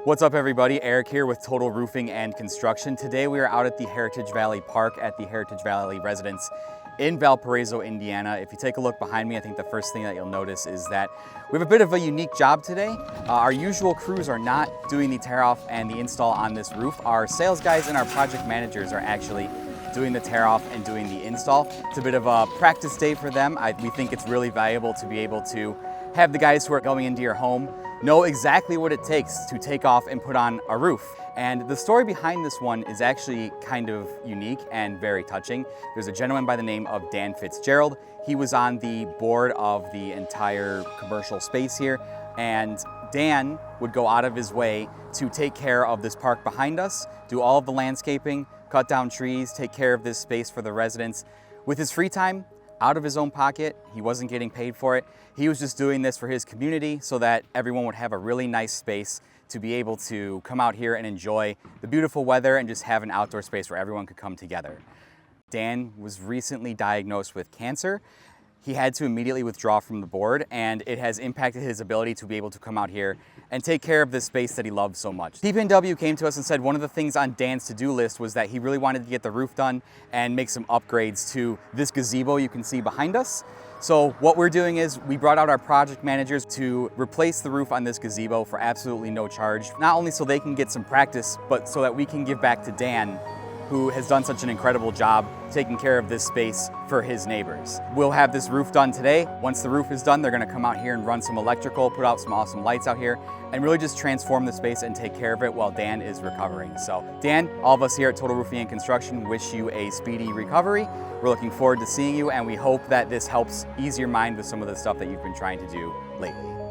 What's up everybody, Eric here with Total Roofing and Construction. Today we are out at the Heritage Valley Park at the Heritage Valley residence in Valparaiso, Indiana. If you take a look behind me, I think the first thing that you'll notice is that we have a bit of a unique job today. Our usual crews are not doing the tear off and the install on this roof. Our sales guys and our project managers are actually doing the tear off and doing the install. It's a bit of a practice day for them. We think it's really valuable to be able to have the guys who are going into your home know exactly what it takes to take off and put on a roof. And the story behind this one is actually kind of unique and very touching. There's a gentleman by the name of Dan Fitzgerald. He was on the board of the entire commercial space here, and Dan would go out of his way to take care of this park behind us, do all of the landscaping, cut down trees, take care of this space for the residents. With his free time, out of his own pocket, he wasn't getting paid for it. He was just doing this for his community so that everyone would have a really nice space to be able to come out here and enjoy the beautiful weather and just have an outdoor space where everyone could come together. Dan was recently diagnosed with cancer. He had to immediately withdraw from the board, and it has impacted his ability to be able to come out here and take care of this space that he loves so much. DPNW came to us and said one of the things on Dan's to-do list was that he really wanted to get the roof done and make some upgrades to this gazebo you can see behind us. So what we're doing is we brought out our project managers to replace the roof on this gazebo for absolutely no charge, not only so they can get some practice, but so that we can give back to Dan, who has done such an incredible job taking care of this space for his neighbors. We'll have this roof done today. Once the roof is done, they're gonna come out here and run some electrical, put out some awesome lights out here, and really just transform the space and take care of it while Dan is recovering. So Dan, all of us here at Total Roofing and Construction wish you a speedy recovery. We're looking forward to seeing you, and we hope that this helps ease your mind with some of the stuff that you've been trying to do lately.